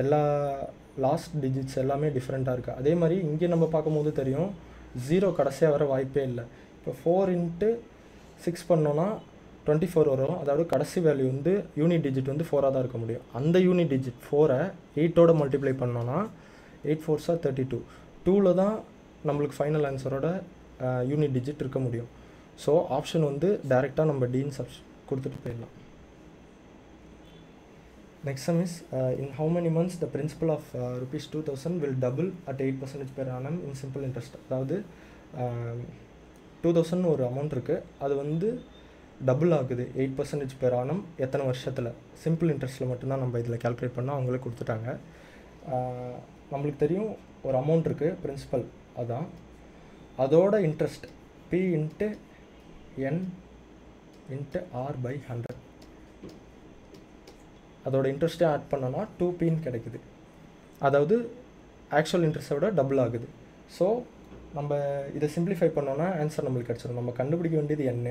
எல்லா லாஸ்ட் டிஜிட்ஸ் எல்லாமே டிஃப்ரெண்ட்டாக இருக்குது. அதே மாதிரி இங்கே நம்ம பார்க்கும்போது தெரியும் 0 கடைசியாக வர வாய்ப்பே இல்லை. இப்போ 4 × 6 பண்ணோன்னா 24 வரும். அதாவது கடைசி வேல்யூ வந்து யூனிட் டிஜிட் வந்து 4ஆக தான் இருக்க முடியும். அந்த யூனிட் டிஜிட் 4-ஐ 8ஓட மல்டிப்ளை பண்ணோன்னா 8 4s are 32. 2ல் தான் நம்மளுக்கு ஃபைனல் ஆன்சரோட யூனிட் டிஜிட் இருக்க முடியும். ஸோ ஆப்ஷன் வந்து டைரெக்டாக நம்ம டீன் கொடுத்துட்டு போயிடலாம். Next sum is in how many months the principal of rupees 2000 will double at 8% per annum in simple interest. அதாவது 2000 ஒரு அமௌண்ட் இருக்குது, அது வந்து டபுள் ஆகுது 8% per annum எத்தனை வருஷத்தில். சிம்பிள் இன்ட்ரெஸ்ட்டில் மட்டும்தான் நம்ம இதில் கேல்குலேட் பண்ணால் அவங்களே கொடுத்துட்டாங்க. நம்மளுக்கு தெரியும் ஒரு அமௌண்ட் இருக்குது பிரின்சிபல், அதான் அதோட இன்ட்ரெஸ்ட் P × N × R/100. அதோட இன்ட்ரெஸ்ட்டே ஆட் பண்ணோன்னா 2Pன்னு கிடைக்குது. அதாவது ஆக்சுவல் இன்ட்ரெஸ்ட்டை விட டபுள் ஆகுது. ஸோ நம்ம இதை சிம்பிளிஃபை பண்ணோன்னா ஆன்சர் நம்மளுக்கு கிடச்சிடும். நம்ம கண்டுபிடிக்க வேண்டியது என்ன,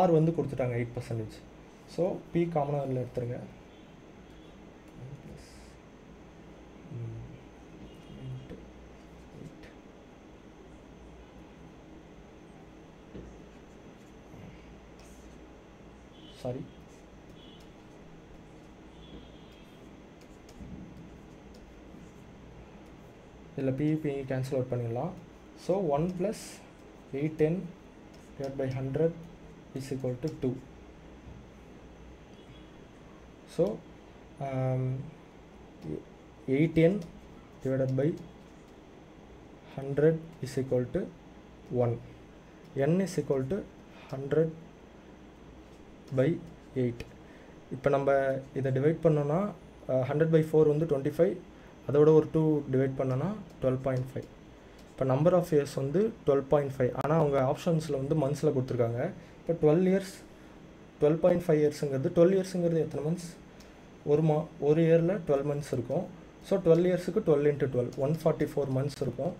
R வந்து கொடுத்துட்டாங்க 8%. ஸோ P காமனாக அதில் எடுத்துருங்க. சாரி, இதில் P கேன்சல் அவுட் பண்ணிடலாம். So 1 + 8n / 100 is equal to 2. So 8n / 100 is equal to 1. n is equal to 100/8. இப்போ நம்ம இதை டிவைட் பண்ணோன்னா 100/4 வந்து 25, அதோட ஒரு 2 டிவைட் பண்ணோன்னா 12.5. இப்போ நம்பர் ஆஃப் இயர்ஸ் வந்து 12.5. ஆனால் அவங்க ஆப்ஷன்ஸில் வந்து மந்த்ஸில் கொடுத்துருக்காங்க. இப்போ 12 இயர்ஸ் 12.5 இயர்ஸுங்கிறது 12 இயர்ஸுங்கிறது எத்தனை மந்த்ஸ், ஒரு இயரில் 12 மந்த்ஸ் இருக்கும். ஸோ 12 இயர்ஸுக்கு 12 × 12 144 மந்த்ஸ் இருக்கும்.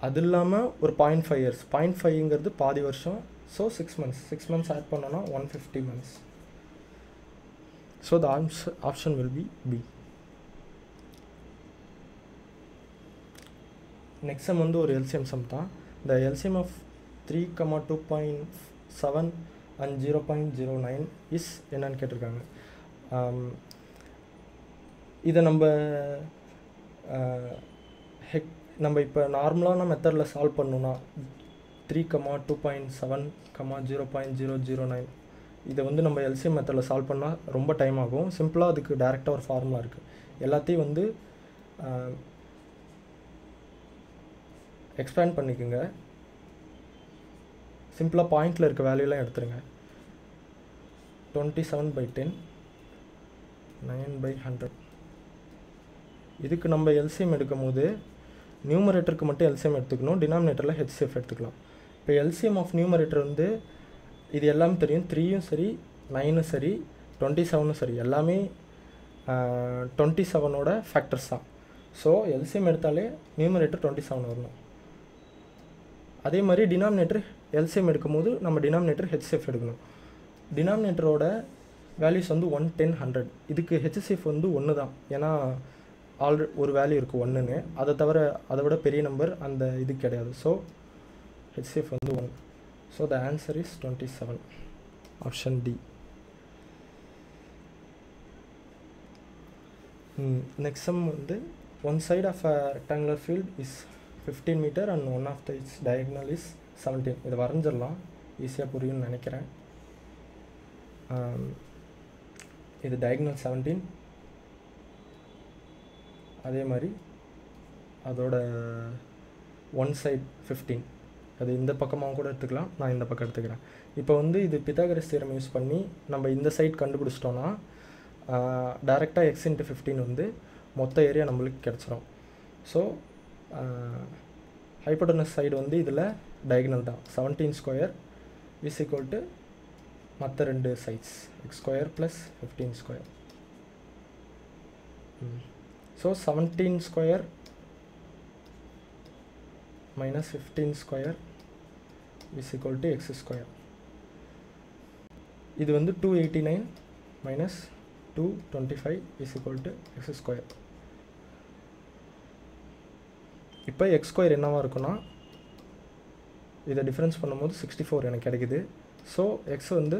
அது இல்லாமல் ஒரு 0.5 இயர்ஸ், 0.5ங்கிறது பாதி வருஷம், ஸோ 6 months ஆட் பண்ணோன்னா 150 months. So the option will be B. Next sum வந்து ஒரு எல்சிஎம் சம் தான். The LCM of 3, 2.7 and 0.09 is என்னன்னு கேட்டிருக்காங்க. இதை நம்ம இப்போ நார்மலான மெத்தடில் சால்வ் பண்ணணுன்னா 3, 2.7, 0.009 இதை வந்து நம்ம எல்சிஎம் மெத்தடில் சால்வ் பண்ணால் ரொம்ப டைம் ஆகும். சிம்பிளாக அதுக்கு டேரெக்டாக ஒரு ஃபார்முலா இருக்குது. எல்லாத்தையும் வந்து எக்ஸ்பேண்ட் பண்ணிக்கோங்க. சிம்பிளாக பாயிண்டில் இருக்க வேல்யூலாம் எடுத்துருங்க. 27/10, 9/100. இதுக்கு நம்ம எல்சிஎம் எடுக்கும் போது நியூமரேட்டருக்கு மட்டும் எல்சிஎம் எடுத்துக்கணும், டினாமினேட்டரில் ஹெச்சிஎஃப் எடுத்துக்கலாம். இப்போ எல்சிஎம் ஆஃப் நியூமரேட்டர் வந்து இது எல்லாமே தெரியும். 3யும் சரி, 9ம் சரி, 27ம் சரி, எல்லாமே 27ஓட ஃபேக்டர்ஸ் தான். ஸோ எல்சிஎம் எடுத்தாலே நியூமரேட்டர் 27 வரணும். அதே மாதிரி டினாமினேட்டர் எல்சிஎம் எடுக்கும் போது நம்ம டினாமினேட்டர் ஹெச்சிஎஃப் எடுக்கணும். டினாமினேட்டரோட வேல்யூஸ் வந்து 1, 10, 100. இதுக்கு ஹெச்சிஎஃப் வந்து 1 தான், ஏன்னா ஒரு வேல்யூ இருக்குது 1ன்னு. அதை தவிர அதை விட பெரிய நம்பர் அந்த இது கிடையாது. ஸோ ஹெச்சிஎஃப் வந்து 1. So the answer is 27, option D. Next sum வந்து one side of a rectangular field is 15 meter and one of the its diagonal is 17. இதை வரைஞ்சிடலாம், ஈஸியாக புரியும்னு நினைக்கிறேன். இது diagonal 17, அதே மாதிரி அதோட ஒன் சைட் 15. அது இந்த பக்கமாக கூட எடுத்துக்கலாம், நான் இந்த பக்கம் எடுத்துக்கிறேன். இப்போ வந்து இது பித்தாகரஸ் தியரம் யூஸ் பண்ணி நம்ம இந்த சைட் கண்டுபிடிச்சிட்டோன்னா டைரெக்டாக x × 15 வந்து மொத்த ஏரியா நம்மளுக்கு கிடச்சிரும். ஸோ ஹைப்போடனஸ் சைடு வந்து இதில் டயகனல் தான். 17² இஸ் ஈக்குவல் டு மற்ற ரெண்டு sides x² + 15². So 17² - 15² is equal to x². இது வந்து 289 - 225 இஸ் ஈக்குவல் டு x². இப்போ x² என்னவாக இருக்குன்னா, இதை டிஃப்ரென்ஸ் பண்ணும்போது 64 எனக்கு கிடைக்குது. ஸோ எக்ஸ் வந்து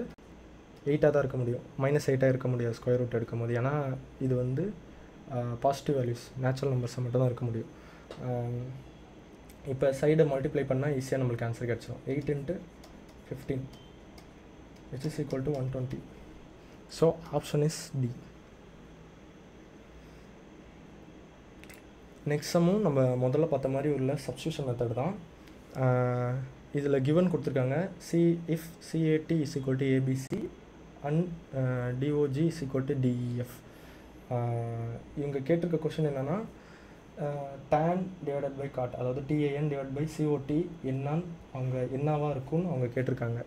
8ஆக தான் இருக்க முடியும், -8ஆக இருக்க முடியாது ஸ்கொயர் ரூட் எடுக்கும் போது. ஏன்னா இது வந்து பாசிட்டிவ் வேல்யூஸ், நேச்சுரல் நம்பர்ஸை மட்டும் தான் இருக்க முடியும். இப்போ சைடை மல்டிப்ளை பண்ணால் ஈஸியாக நம்மளுக்கு ஆன்சர் கிடச்சிடும். 8 × 15 which is equal to 120. So option is D. Next சம்மும் நம்ம முதல்ல பார்த்த மாதிரி உள்ள சப்ஸ்டியூஷன் மெத்தட் தான். இதில் கிவன் கொடுத்துருக்காங்க if CAT is equal to ABC and DOG is equal to DEF. இவங்க கேட்டிருக்க கொஷின் என்னென்னா tan / cot, அதாவது TAN / COT என்னான்னு அவங்க என்னவாக இருக்கும்னு அவங்க கேட்டிருக்காங்க.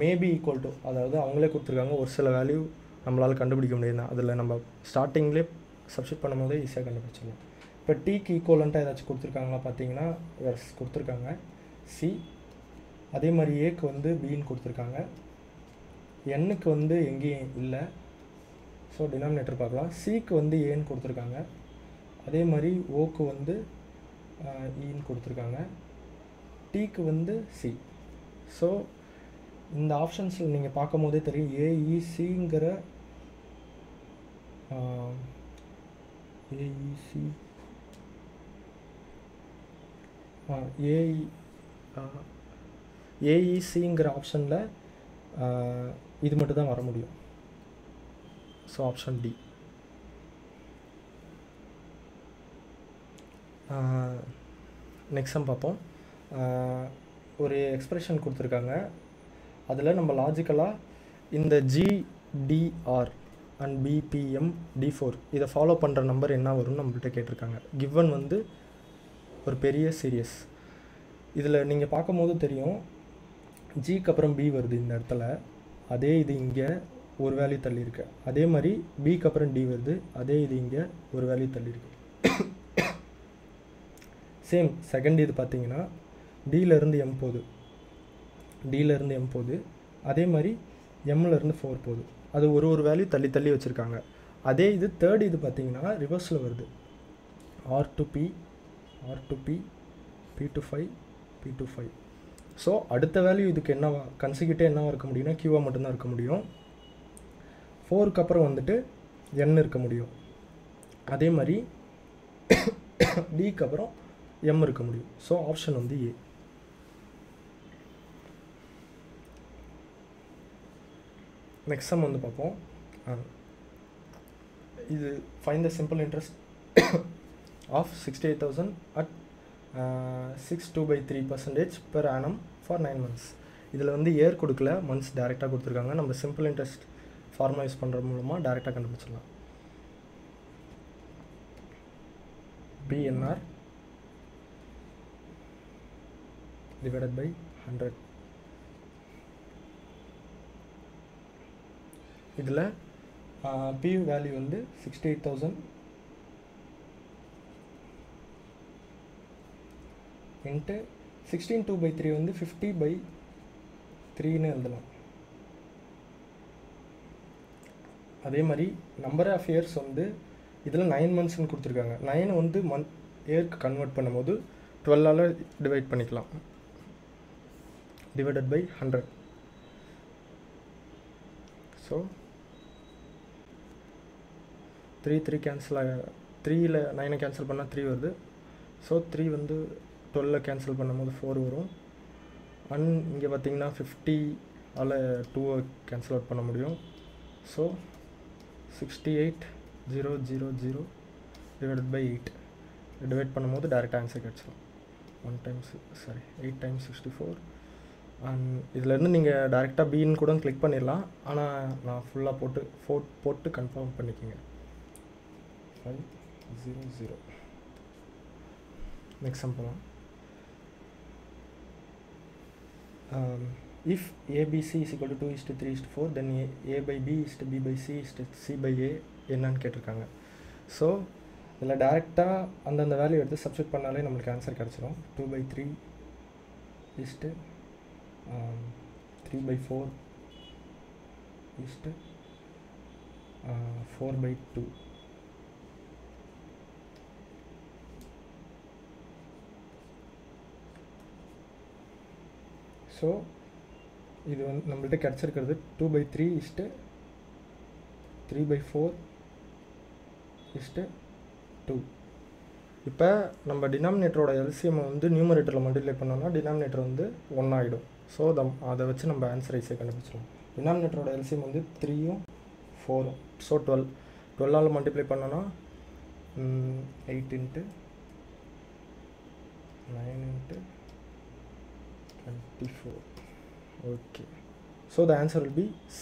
மேபி ஈக்குவல் டு, அதாவது அவங்களே கொடுத்துருக்காங்க ஒரு சில வேல்யூ நம்மளால் கண்டுபிடிக்க முடியுதுன்னா அதில் நம்ம ஸ்டார்டிங்லேயே சப்ஸ்டியூட் பண்ணும் போதே ஈஸியாக கண்டுபிடிச்சிடலாம். இப்போ டீக்கு ஈக்குவலண்ட்டாக ஏதாச்சும் கொடுத்துருக்காங்களா பார்த்தீங்கன்னா எஸ் கொடுத்துருக்காங்க, சி. அதே மாதிரி ஏக்கு வந்து பின்னு கொடுத்துருக்காங்க, எண்ணுக்கு வந்து எங்கேயும் இல்லை. ஸோ டினாமினேட்டர் பார்க்கலாம். சிக்கு வந்து ஏன்னு கொடுத்துருக்காங்க, அதே மாதிரி ஓக்கு வந்து ஈன்னு கொடுத்துருக்காங்க, டீக்கு வந்து சி. ஸோ இந்த ஆப்ஷன்ஸில் நீங்கள் பார்க்கும் போதே தெரியும் ஏஇசிங்கிற ஏஇசிங்கிற ஆப்ஷனில் இது மட்டும் தான் வர முடியும். So option D. Next sum பார்ப்போம். ஒரு எக்ஸ்பிரஷன் கொடுத்துருக்காங்க, அதில் நம்ம லாஜிக்கலாக இந்த GDR அண்ட் BPM D4 இதை ஃபாலோ பண்ணுற நம்பர் என்ன வரும்னு நம்மள்கிட்ட கேட்டிருக்காங்க. கிவன் வந்து ஒரு பெரிய சீரியஸ். இதில் நீங்கள் பார்க்கும் போது தெரியும் ஜிக்கு அப்புறம் பி வருது இந்த இடத்துல, அதே இது இங்கே ஒரு வேல்யூ தள்ளி இருக்கு. அதே மாதிரி பிக்கு அப்புறம் டி வருது, அதே இது இங்கே ஒரு வேல்யூ தள்ளி இருக்கு. சேம் செகண்ட் இது பார்த்தீங்கன்னா டியிலேருந்து எம் போகுது, டியிலேருந்து எம் போகுது, அதே மாதிரி எம்லேருந்து 4 போகுது. அது ஒரு வேல்யூ தள்ளி தள்ளி வச்சுருக்காங்க. அதே இது தேர்ட் இது பார்த்திங்கன்னா ரிவர்ஸில் வருது. R to B, R to B, B to 5, B to 5. So அடுத்த வேல்யூ இதுக்கு என்னவா கன்சிக்யூட்டிவ் என்னவா இருக்க முடியும்னா கியூவாக மட்டும்தான் இருக்க முடியும். 4க்கு அப்புறம் வந்துட்டு என் இருக்க முடியும். அதே மாதிரி டிக்கு அப்புறம் எம் இருக்க முடியும். ஸோ ஆப்ஷன் வந்து ஏ. நெக்ஸ்ட் சம் வந்து பார்ப்போம். இது find the simple interest of 68,000 at 6.2/3% per annum for 9 months. இதில் வந்து இயர் கொடுக்கல, மந்த்ஸ் டேரெக்டாக கொடுத்துருக்காங்க. நம்ம சிம்பிள் இன்ட்ரெஸ்ட் ஃபார்முலா யூஸ் பண்ணுற மூலமாக டேரெக்டாக கண்டுபிடிச்சிடலாம். PNR divided by 100. இதில் P வேல்யூ வந்து 68,000 இன்ட்டு 16/2/3 வந்து 50/3ன்னு எழுதலாம். அதே மாதிரி நம்பர் ஆஃப் இயர்ஸ் வந்து இதில் 9 மந்த்ஸ்ன்னு கொடுத்துருக்காங்க. 9 வந்து மந்த் இயர்க்கு கன்வெர்ட் பண்ணும்போது 12ஆல் டிவைட் பண்ணிக்கலாம். Divided by 100. ஸோ 3 கேன்சல் 3ல் 9 கேன்சல் பண்ணால் 3 வருது. ஸோ 3 வந்து 12 கேன்சல் பண்ணும்போது 4 வரும். அண்ட் இங்கே பார்த்திங்கன்னா 50ஆல் 2 கேன்சல் அவுட் பண்ண முடியும். ஸோ 68,000 டிவைடட் பை 8 டிவைட் பண்ணும்போது டேரெக்ட் ஆன்சர் கிடச்சிடும். 8 × 64. அண்ட் இதிலேருந்து நீங்கள் டேரெக்டாக பின்னு கூட கிளிக் பண்ணிடலாம். ஆனால் நான் ஃபுல்லாக போட்டு கன்ஃபார்ம் பண்ணிக்கோங்க. 500. நெக்ஸ்ட் சம் போகலாம். If ABC is equal to 2:3:4, then A/B is to B/C is to C/A என்னன்னு கேட்டிருக்காங்க. ஸோ இதில் டேரெக்டாக அந்தந்த வேல்யூ எடுத்து சப்ஸ்டிட் பண்ணாலே நம்மளுக்கு ஆன்சர் கிடச்சிரும். 2/3 is to 3/4 is to 4/2. So இது வந்து நம்மள்கிட்ட கிடச்சிருக்கிறது 2/3 is to 3/4 is to 2. இப்போ நம்ம டினாமினேட்டரோட எல்சிஎம் வந்து நியூமரேட்டரில் மல்டிப்ளை பண்ணோம்னா டினாமினேட்டர் வந்து 1 ஆகிடும். ஸோ அதை வச்சு நம்ம ஆன்சர் ஈஸியாக கண்டுபிடிச்சிடும். டினாமினேட்டரோட எல்சிஎம் வந்து 3ம் 4ம். ஸோ 12ஆல் மல்டிப்ளை பண்ணோன்னா 8 × 9 × 24. Okay, so the answer will be C.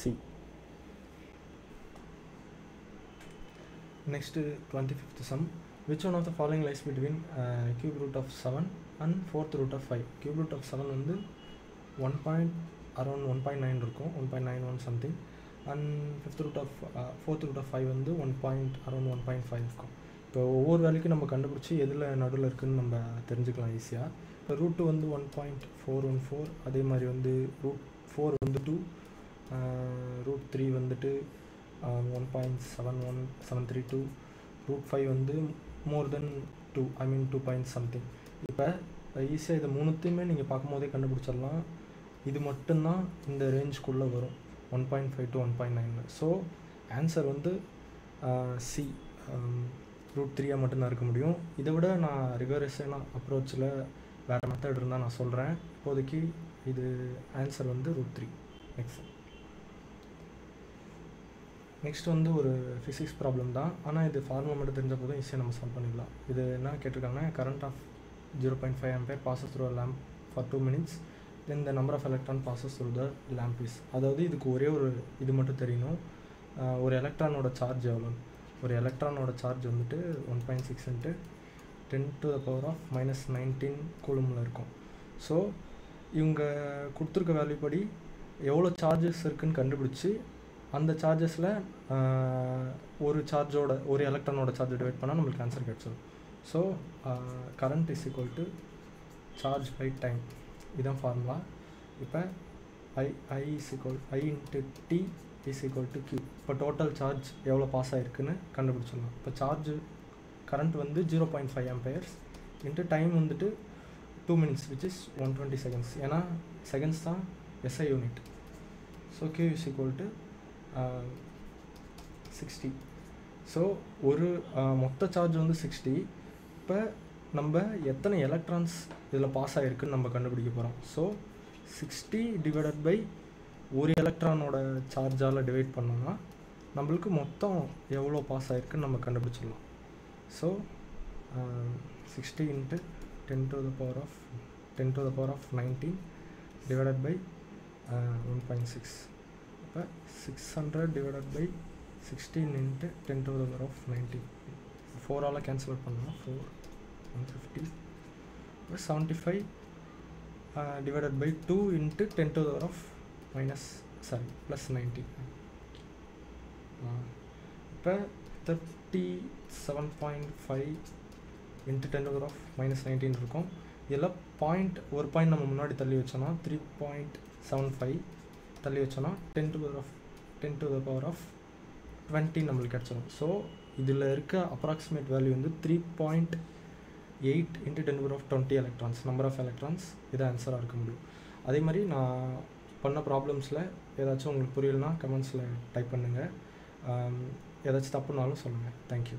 Next 25th sum. Which one of the following lies between cube root of 7 and 4th root of 5? Cube root of 7 வந்து around 1.9 இருக்கும், 1.91 something. And 4th root of 5 வந்து around 1.5 இருக்கும். இப்போ ஒவ்வொரு வேலைக்கும் நம்ம கண்டுபிடிச்சி எதில் நடுவில் இருக்குதுன்னு நம்ம தெரிஞ்சுக்கலாம் ஈஸியாக. இப்போ ரூட் 2 வந்து 1.414, அதே மாதிரி வந்து ரூட் 4 வந்து 2, ரூட் 3 வந்துட்டு 1.71732, ரூட் 5 வந்து மோர் தென் 2, ஐ மீன் 2 பாயிண்ட் சம்திங். இப்போ ஈஸியாக இதை மூணுத்தையுமே நீங்கள் பார்க்கும்போதே கண்டுபிடிச்சிடலாம். இது மட்டும்தான் இந்த ரேஞ்சுக்குள்ளே வரும், 1.5 to 1.9. ஸோ ஆன்சர் வந்து சி, ரூட் 3 மட்டும்தான் இருக்க முடியும். இதை விட நான் ரிகரஸான அப்ரோச்சில் வேறு மெத்தட் இருந்தால் நான் சொல்கிறேன். இப்போதைக்கு இது ஆன்சர் வந்து ரூட் 3. நெக்ஸ்ட் வந்து ஒரு ஃபிசிக்ஸ் ப்ராப்ளம் தான், ஆனால் இது ஃபார்முலா மட்டும் தெரிஞ்ச போதும் ஈஸியாக நம்ம சால்வ் பண்ணிடலாம். இது என்ன கேட்டிருக்காங்கன்னா, current off 0.5 ampere passes through a lamp for 2 minutes, then the number of electron passes through the lamp is. அதாவது இதுக்கு ஒரே ஒரு இது மட்டும் தெரியணும், ஒரு எலக்ட்ரானோட சார்ஜ் எவ்வளோ. ஒரு எலக்ட்ரானோட சார்ஜ் வந்துட்டு 1.6 × 10⁻⁻19 கூலமில் இருக்கும். ஸோ இவங்க கொடுத்துருக்க வேல்யூ படி எவ்வளோ சார்ஜஸ் இருக்குதுன்னு கண்டுபிடிச்சி அந்த சார்ஜஸில் ஒரு எலக்ட்ரானோட சார்ஜ் டிவைட் பண்ணால் நம்மளுக்கு ஆன்சர் கிடச்சிடும். So current is equal to charge by time, இதுதான் ஃபார்முலா. இப்போ I into T is equal to Q. இப்போ டோட்டல் சார்ஜ் எவ்வளோ பாஸ் ஆகிருக்குன்னு கண்டுபிடிச்சிடலாம். இப்போ சார்ஜ் கரண்ட் வந்து 0.5 amperes இன்ட்டு டைம் வந்துட்டு 2 minutes which is 120 seconds. ஏன்னா செகண்ட்ஸ் தான் SI unit. So Q is equal to 60. So ஒரு மொத்த சார்ஜ் வந்து 60. இப்போ நம்ம எத்தனை எலக்ட்ரான்ஸ் இதில் பாஸ் ஆகிருக்குன்னு நம்ம கண்டுபிடிக்க போகிறோம். ஸோ 60 டிவைடட் பை ஒரு எலக்ட்ரானோட சார்ஜால் டிவைட் பண்ணோம்னா நம்மளுக்கு மொத்தம் எவ்வளோ பாஸ் ஆகிருக்குன்னு நம்ம கண்டுபிடிச்சிடலாம். So 60 into 10 to the power of 19 divided by 1.6. இப்போ 600 divided by 16 into 10 to the power of 19. 4 cancel out பண்ணோம்னா 4 150. 75 divided by 2 into 10 to the power of plus 90. இப்போ 37.5 into 10 to the power of -19 இருக்கும். இதில் ஒரு point நம்ம முன்னாடி தள்ளி வச்சோன்னா 3.75 தள்ளி வச்சோன்னா 10 to the power of 20 நம்மளுக்கு கிடச்சிடும். ஸோ இதில் இருக்க அப்ராக்சிமேட் வேல்யூ வந்து 3.8 into 10 to the power of 20 electrons, number of electrons. இது ஆன்சராக இருக்க முடியும். அதே மாதிரி நான் பண்ண ப்ராப்ளம்ஸில் ஏதாச்சும் உங்களுக்கு புரியலனா கமெண்ட்ஸில் டைப் பண்ணுங்கள். ஏதாச்சும் தப்புனாலும் சொல்லுங்கள். தேங்க்யூ.